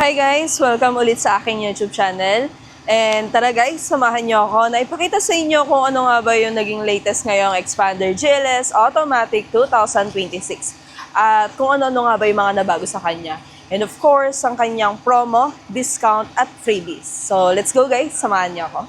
Hi guys! Welcome ulit sa aking YouTube channel. And tara guys, samahan niyo ako na ipakita sa inyo kung ano nga ba yung naging latest ngayong Expander GLS Automatic 2026. At kung ano-ano nga ba yung mga nabago sa kanya. And of course, ang kanyang promo, discount at freebies. So let's go guys, samahan niyo ako.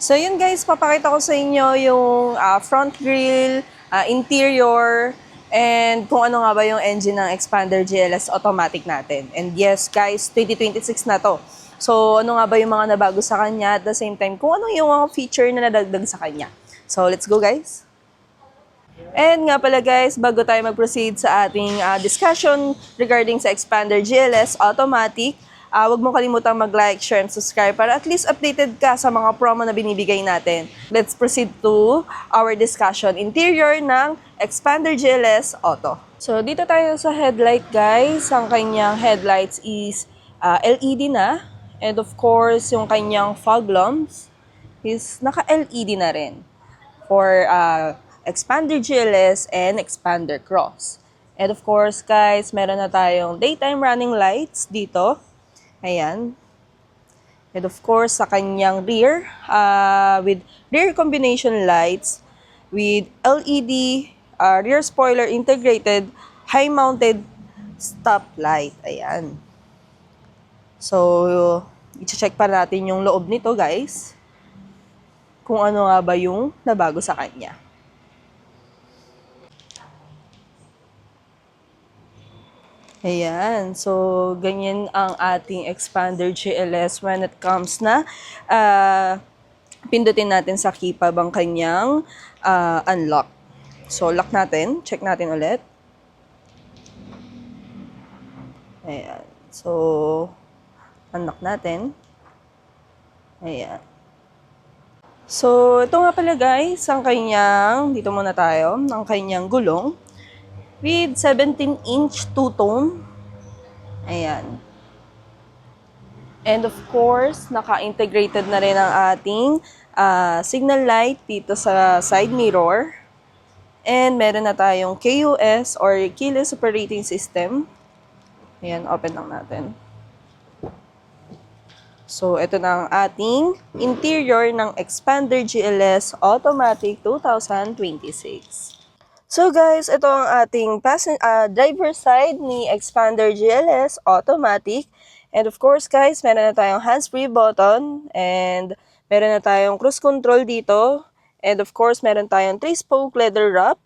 So yun guys, papakita ko sa inyo yung front grille, interior, and kung ano nga ba yung engine ng Expander GLS Automatic natin. And yes guys, 2026 na to. So ano nga ba yung mga nabago sa kanya at the same time, kung ano yung mga feature na nadagdag sa kanya. So let's go guys! And nga pala guys, bago tayo mag-proceed sa ating discussion regarding sa Expander GLS Automatic, huwag mo kalimutang mag-like, share, and subscribe para at least updated ka sa mga promo na binibigay natin. Let's proceed to our discussion. Interior ng Expander GLS Auto. So dito tayo sa headlight guys. Ang kanyang headlights is LED na. And of course, yung kanyang fog lamps is naka-LED na rin for Expander GLS and Expander Cross. And of course guys, meron na tayong daytime running lights dito. Ayan. And of course, sa kanyang rear, with rear combination lights, with LED, rear spoiler integrated, high-mounted stop light. Ayan. So, i-check pa natin yung loob nito, guys. Kung ano nga ba yung nabago sa kanya. Ayan. So, ganyan ang ating Expander GLS when it comes na pindutin natin sa keypad ang kanyang unlock. So, lock natin. Check natin ulit. Ayan. So, unlock natin. Ayan. So, ito nga pala guys, ang kanyang, dito muna tayo, ang kanyang gulong. With 17-inch two-tone. Ayan. And of course, naka-integrated na rin ang ating signal light dito sa side mirror. And meron na tayong KOS or Keyless Operating System. Ayan, open lang natin. So, ito na ang ating interior ng Expander GLS Automatic 2026. So guys, ito ang ating driver side ni Expander GLS Automatic. And of course guys, meron na tayong hands-free button. And meron na tayong cruise control dito. And of course, meron tayong 3-spoke leather wrap.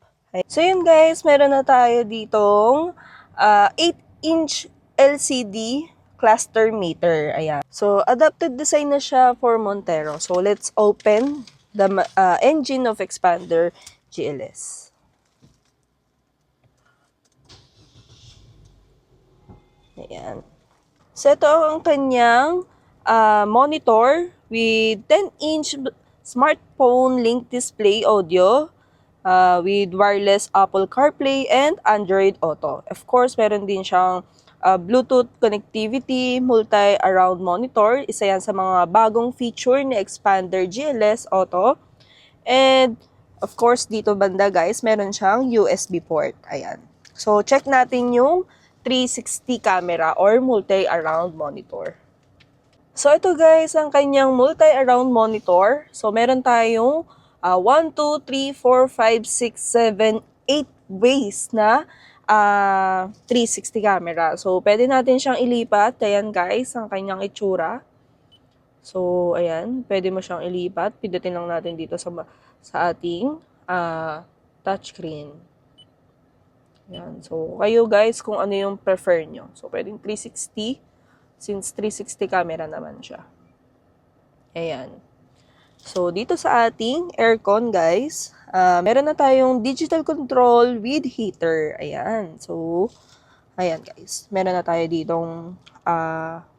So yun guys, meron na tayo ditong 8-inch LCD cluster meter. Ayan. So adapted design na siya for Montero. So let's open the engine of Expander GLS. Ayan. So, ito ang kanyang monitor with 10-inch smartphone link display audio with wireless Apple CarPlay and Android Auto. Of course, meron din siyang Bluetooth connectivity, multi-around monitor. Isa yan sa mga bagong feature ni Expander GLS Auto. And, of course, dito banda guys, meron siyang USB port. Ayan. So, check natin yung 360 camera or multi-around monitor. So, ito guys, ang kanyang multi-around monitor. So, meron tayong 1, 2, 3, 4, 5, 6, 7, 8 ways na 360 camera. So, pwede natin siyang ilipat. Ayan guys, ang kanyang itsura. So, ayan, pwede mo siyang ilipat. Pindutin lang natin dito sa ating touchscreen. Yan. So, kayo guys, kung ano yung prefer nyo. So, pwedeng 360, since 360 camera naman siya. Ayan. So, dito sa ating aircon guys, meron na tayong digital control with heater. Ayan. So, ayan guys. Meron na tayo ditong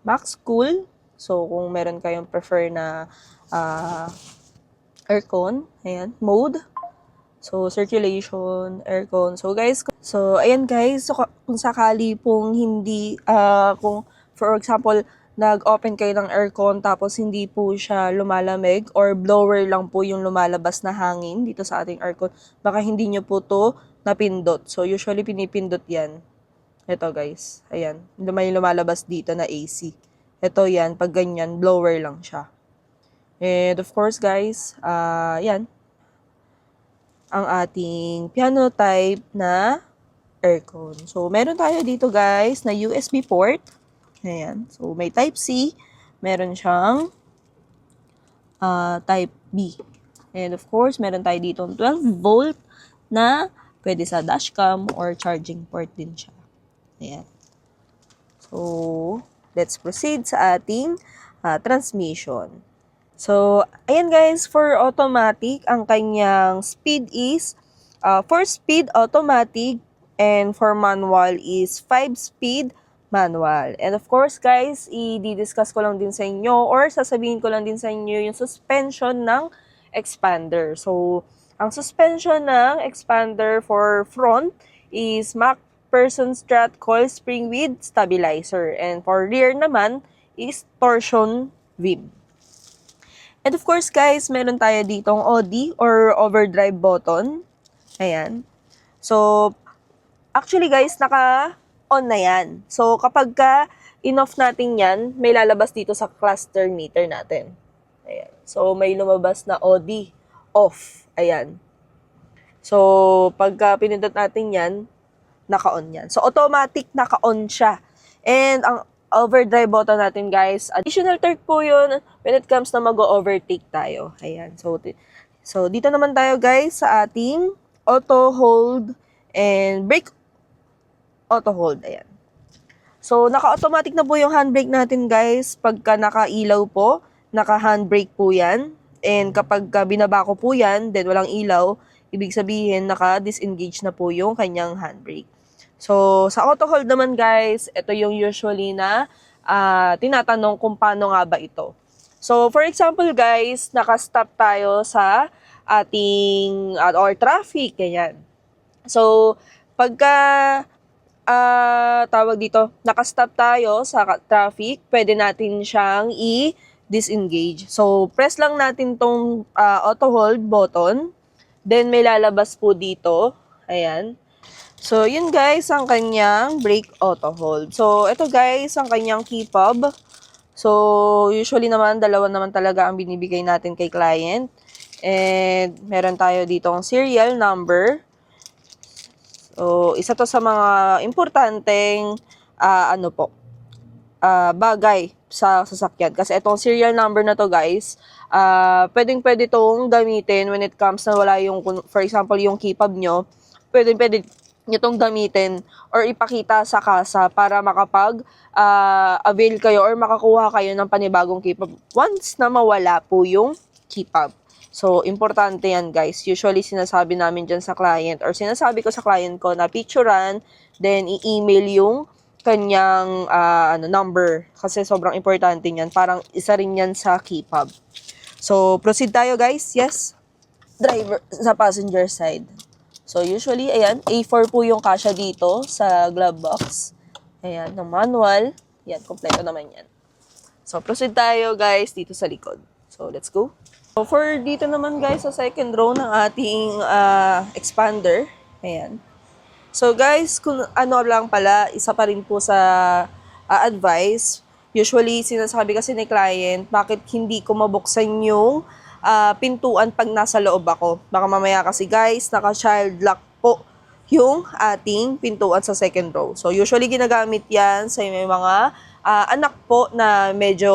max cool. So, kung meron kayong prefer na aircon, ayan, mode. So, circulation, aircon. So, guys, ayan guys, so, kung sakali pong hindi, kung, for example, nag-open kayo ng aircon tapos hindi po siya lumalamig or blower lang po yung lumalabas na hangin dito sa ating aircon, baka hindi nyo po to napindot. So, usually pinipindot yan. Ito guys, ayan, may lumalabas dito na AC. Ito yan, pag ganyan, blower lang siya. And of course guys, yan, ang ating piano type na aircon. So, meron tayo dito guys na USB port. Ayan, so may type C, meron siyang type B. And of course, meron tayo dito 12 volt na pwede sa dashcam or charging port din siya. Ayan. So, let's proceed sa ating transmission. So, ayan guys, for automatic, ang kanyang speed is 4-speed automatic and for manual is 5-speed manual. And of course guys, i-discuss ko lang din sa inyo or sasabihin ko lang din sa inyo yung suspension ng expander. So, ang suspension ng expander for front is MacPherson strut coil spring with stabilizer. And for rear naman is torsion rib. And of course guys, meron tayo ditong OD or overdrive button. Ayan. So, actually guys, naka-on na yan. So, kapag in-off natin yan, may lalabas dito sa cluster meter natin. Ayan. So, may lumabas na OD, off. Ayan. So, pagka pinindot natin yan, naka-on yan. So, automatic naka-on siya. And ang overdrive button natin guys, additional torque po yun when it comes na mag-overtake tayo. Ayan. So, dito naman tayo guys sa ating auto hold and brake auto hold. Ayan. So, naka-automatic na po yung handbrake natin guys. Pagka naka-ilaw po, naka-handbrake po yan. And kapag binaba ko po yan, then walang ilaw, ibig sabihin naka-disengage na po yung kanyang handbrake. So, sa auto hold naman guys, ito yung usually na tinatanong kung paano nga ba ito. So, for example guys, naka-stop tayo sa ating or traffic, ganyan. So, pagka tawag dito, naka-stop tayo sa traffic, pwede natin siyang i-disengage. So, press lang natin tong auto hold button, then may lalabas po dito, ayan. So, yun guys, ang kanyang brake auto hold. So, ito guys, ang kanyang key fob. So, usually naman, dalawa naman talaga ang binibigay natin kay client. And, meron tayo dito ang serial number. So, isa to sa mga importanteng, bagay sa sasakyan. Kasi itong serial number na to guys, pwede tong gamitin when it comes na wala yung, for example, yung key fob nyo. Pwede nyo itong gamitin or ipakita sa kasa para makapag-avail kayo or makakuha kayo ng panibagong key fob once na mawala po yung key fob. So, importante yan guys. Usually, sinasabi namin dyan sa client or sinasabi ko sa client ko na picturean, then i-email yung kanyang number. Kasi sobrang importante yan. Parang isa rin yan sa key fob. So, proceed tayo guys. Yes. Driver sa passenger side. So, usually, ayan, A4 po yung kasya dito sa glove box. Ayan, ng manual. Yan, kompleto naman yan. So, proceed tayo, guys, dito sa likod. So, let's go. So, for dito naman, guys, sa second row ng ating expander. Ayan. So, guys, kung ano lang pala, isa pa rin po sa advice. Usually, sinasabi kasi ni client, bakit hindi ko mabuksan yung pintuan pag nasa loob ako. Baka mamaya kasi guys, naka-child lock po yung ating pintuan sa second row. So usually ginagamit yan sa may mga anak po na medyo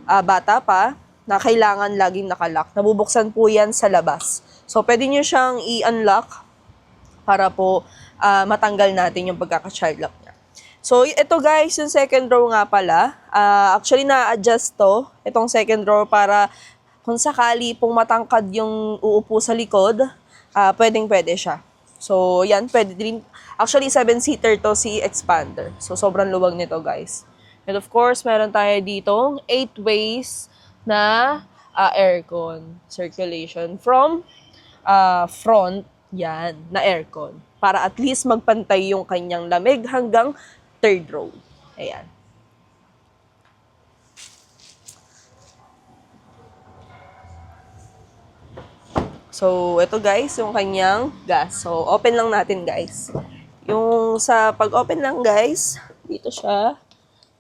bata pa na kailangan laging nakalock. Nabubuksan po yan sa labas. So pwede nyo siyang i-unlock para po matanggal natin yung pagkaka-child lock niya. So ito guys, yung second row nga pala. Actually na-adjust to, itong second row para kung sakali pong matangkad yung uupo sa likod, pwedeng-pwede siya. So, yan, pwede din. Actually, 7-seater to si expander. So, sobrang luwag nito, guys. And of course, meron tayo ditong 8 ways na aircon circulation from front, yan, na aircon. Para at least magpantay yung kanyang lamig hanggang third row. Ayan. So, ito guys, yung kanyang gas. So, open lang natin guys. Yung yung sa pag-open lang guys, dito siya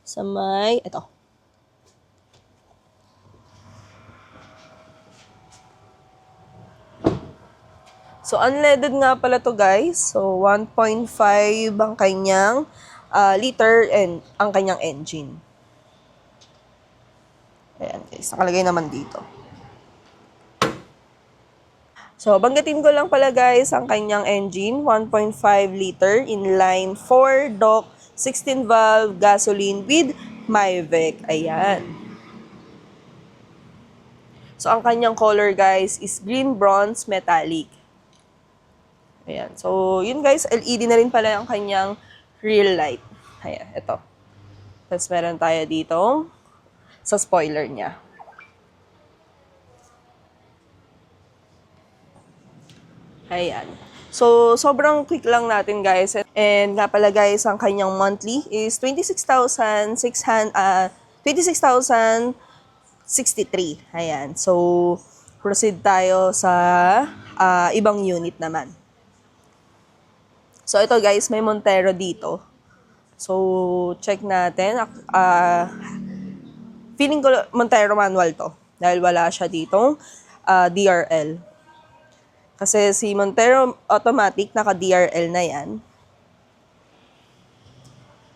sa may, ito. So, unleaded nga pala to guys. So, 1.5 ang kanyang liter and ang kanyang engine. Ayan guys, nakalagay naman dito. So, banggitin ko lang pala guys ang kanyang engine, 1.5 liter, inline 4 dock, 16 valve, gasoline with Mivec. Ayan. So, ang kanyang color guys is green bronze metallic. Ayan. So, yun guys, LED na rin pala ang kanyang rear light. Ayan, ito. Tapos meron tayo dito sa spoiler niya. Ayan. So, sobrang quick lang natin guys. And nga pala guys, ang kanyang monthly is 26,063. Ayan. So, proceed tayo sa ibang unit naman. So, ito guys, may Montero dito. So, check natin. Feeling ko Montero manual to. Dahil wala siya ditong DRL. Kasi si Montero automatic, naka-DRL na yan.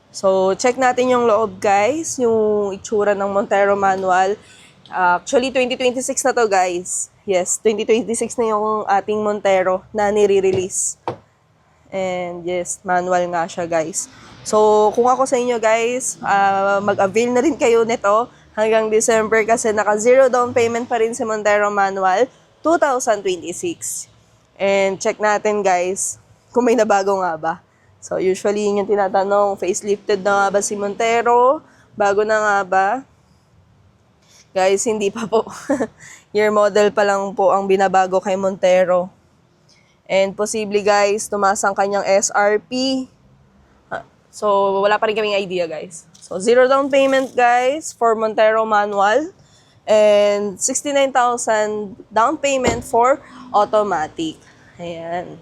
So, check natin yung loob guys, yung itsura ng Montero manual. Actually, 2026 na to guys. Yes, 2026 na yung ating Montero na nire-release. And yes, manual nga siya guys. So, kung ako sa inyo guys, mag-avail na rin kayo nito hanggang December kasi naka-zero down payment pa rin si Montero manual 2026. And check natin guys kung may nabago nga ba. So usually yun yung tinatanong, facelifted na nga ba si Montero? Bago na nga ba? Guys, hindi pa po. Year model pa lang po ang binabago kay Montero. And posible guys, tumaas ang kanyang SRP. So wala pa rin kaming idea guys. So zero down payment guys for Montero manual. And 69,000 down payment for automatic. Ayan.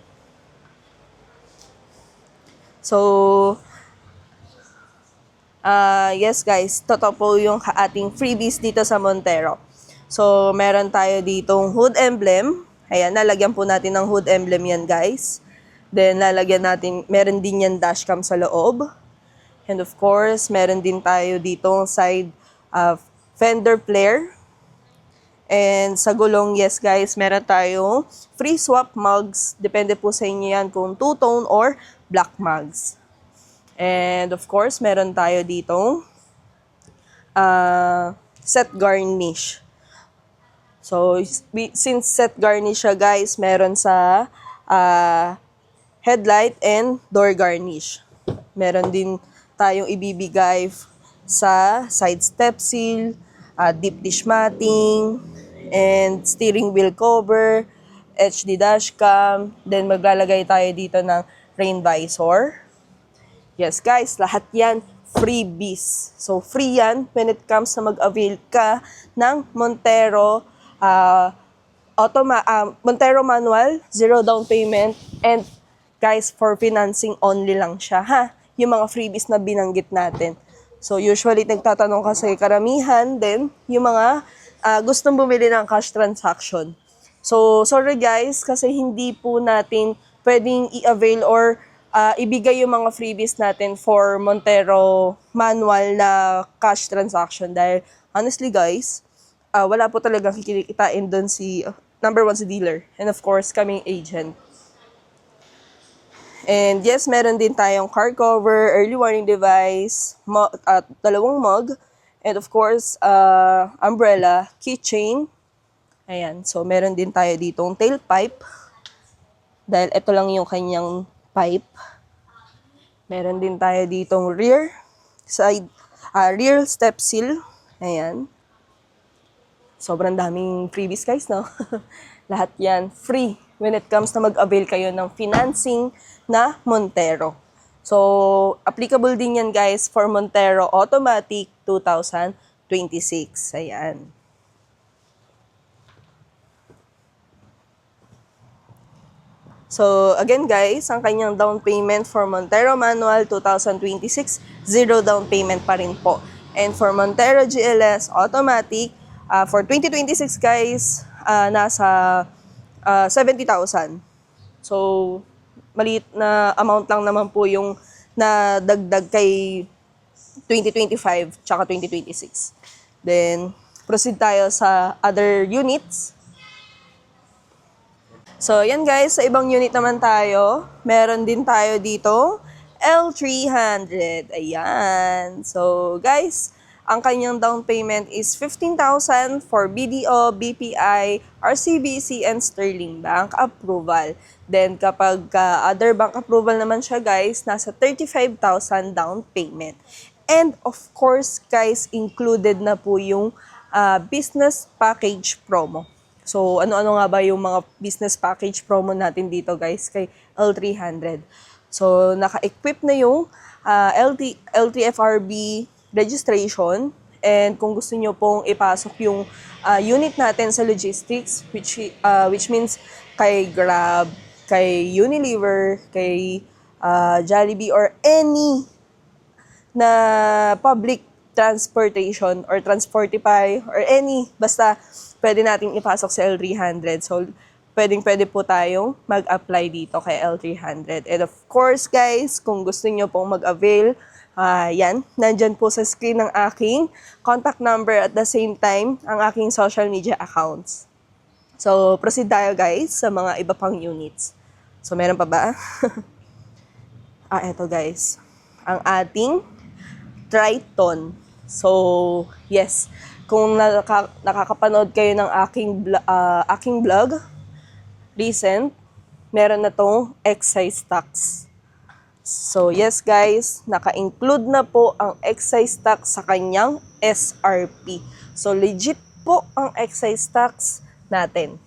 So, yes guys, totoo po yung ating freebies dito sa Montero. So, meron tayo ditong hood emblem. Ayan, nalagyan po natin ng hood emblem yan guys. Then, lalagyan natin, meron din yan dashcam sa loob. And of course, meron din tayo ditong side fender flare. And sa gulong, yes guys, meron tayong free swap mugs. Depende po sa inyo yan kung two-tone or black mugs. And of course, meron tayo ditong set garnish. So, since set garnish siya guys, meron sa headlight and door garnish. Meron din tayong ibibigay sa side step seal, deep dish matting, and steering wheel cover, HD dashcam, then maglalagay tayo dito ng rain visor. Yes guys, lahat yan freebies. So free yan when it comes na mag-avail ka ng Montero Montero manual, zero down payment, and guys, for financing only lang siya ha. Yung mga freebies na binanggit natin. So, usually, nagtatanong kasi karamihan din yung mga gustong bumili ng cash transaction. So, sorry guys, kasi hindi po natin pwedeng i-avail or ibigay yung mga freebies natin for Montero manual na cash transaction. Dahil, honestly guys, wala po talagang kikitain doon si, number one, si dealer. And of course, kaming agent. And yes, meron din tayong car cover, early warning device, dalawang mug, and of course, umbrella, keychain. Ayan, so meron din tayo ditong tailpipe. Dahil ito lang yung kanyang pipe. Meron din tayo ditong rear step seal. Ayan. Sobrang daming freebies guys, no? Lahat yan free when it comes na mag-avail kayo ng financing na Montero. So, applicable din yan guys for Montero Automatic 2026. Ayan. So, again guys, ang kanyang down payment for Montero Manual 2026, zero down payment pa rin po. And for Montero GLS Automatic, for 2026 guys, nasa 70,000. So, maliit na amount lang naman po yung nadagdag kay 2025 tsaka 2026. Then, proceed tayo sa other units. So, yan guys, sa ibang unit naman tayo. Meron din tayo dito, L300. Ayan. So, guys, ang kanyang down payment is 15,000 for BDO, BPI, RCBC, and Sterling Bank approval. Then, kapag other bank approval naman siya, guys, nasa 35,000 down payment. And, of course, guys, included na po yung business package promo. So, ano-ano nga ba yung mga business package promo natin dito, guys, kay L300. So, naka-equip na yung LTFRB registration, and kung gusto nyo pong ipasok yung unit natin sa logistics, which means kay Grab, kay Unilever, kay Jollibee, or any na public transportation or Transportify or any, basta pwede nating ipasok sa L300. So, pwede po tayong mag-apply dito kay L300. And of course, guys, kung gusto nyo pong mag-avail, yan, nandyan po sa screen ng aking contact number at the same time, ang aking social media accounts. So, proceed tayo guys sa mga iba pang units. So, meron pa ba? Eto guys. Ang ating Triton. So, yes. Kung nakakapanood kayo ng aking vlog, recent, meron na tong excise tax. So, yes guys, naka-include na po ang excise tax sa kanyang SRP. So, legit po ang excise tax natin.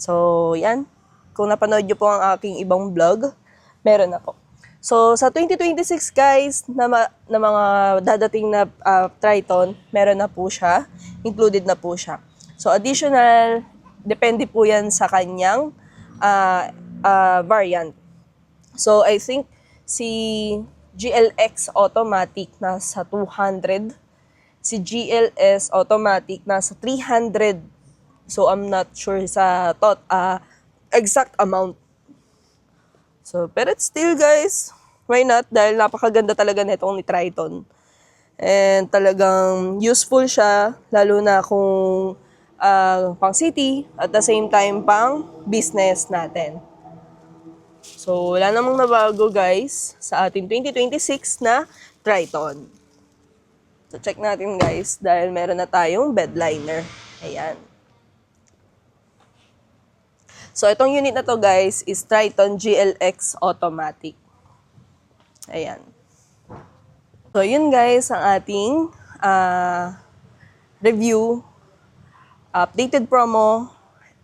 So, yan. Kung napanood nyo po ang aking ibang vlog, meron na po. So, sa 2026 guys, na mga dadating na Triton, meron na po siya. Included na po siya. So, additional, depende po yan sa kanyang variant. So, I think si GLX Automatic nasa 200. Si GLS Automatic nasa 300. So, I'm not sure sa exact amount. So, pero still guys, why not? Dahil napakaganda talaga nitong ni Triton. And talagang useful siya, lalo na kung pang city, at the same time pang business natin. So, wala namang nabago guys sa ating 2026 na Triton. So, check natin guys dahil meron na tayong bedliner. Ayan. So, itong unit na to guys is Triton GLX Automatic. Ayan. So, yun guys ang ating review, updated promo,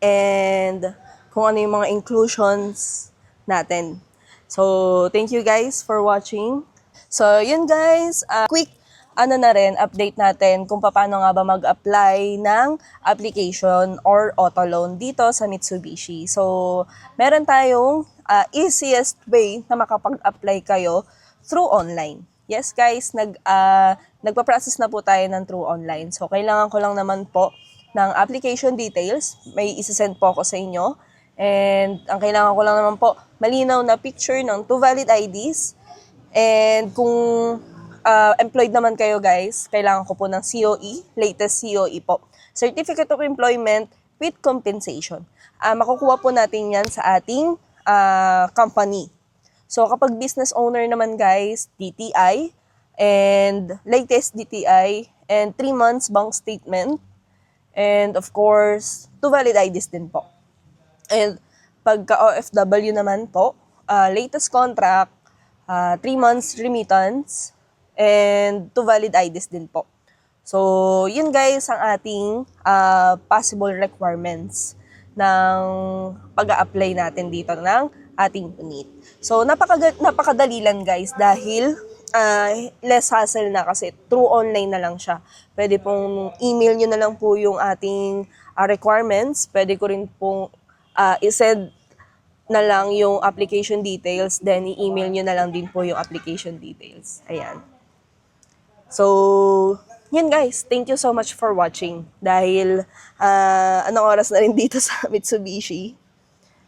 and kung ano yung mga inclusions natin. So, thank you guys for watching. So, yun guys, quick update natin kung paano nga ba mag-apply ng application or auto loan dito sa Mitsubishi. So, meron tayong easiest way na makapag-apply kayo through online. Yes guys, nagpa-process na po tayo ng through online. So, kailangan ko lang naman po ng application details. May isasend po ako sa inyo. And ang kailangan ko lang naman po, malinaw na picture ng 2 valid IDs. And kung employed naman kayo guys, kailangan ko po ng COE, latest COE po. Certificate of Employment with Compensation. Makukuha po natin yan sa ating company. So kapag business owner naman guys, DTI, and latest DTI, and 3 months bank statement, and of course, 2 valid IDs din po. And pagka OFW naman po, latest contract, 3 months remittance, and 2 valid IDs din po. So, yun guys ang ating possible requirements ng pag-a-apply natin dito ng ating unit. So, napakadali lang guys dahil less hassle na kasi through online na lang siya. Pwede pong email nyo na lang po yung ating requirements. Pwede ko rin pong i-send na lang yung application details, then i-email nyo na lang din po yung application details. Ayan. So, yun guys, thank you so much for watching. Dahil, anong oras na rin dito sa Mitsubishi.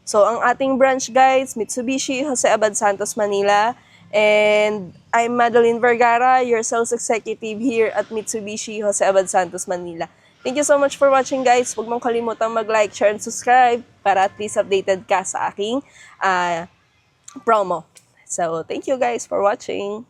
So, ang ating branch guys, Mitsubishi, Jose Abad Santos, Manila. And I'm Madeline Vergara, your sales executive here at Mitsubishi, Jose Abad Santos, Manila. Thank you so much for watching guys. Huwag mong kalimutang mag-like, share, and subscribe para at least updated ka sa aking promo. So, thank you guys for watching.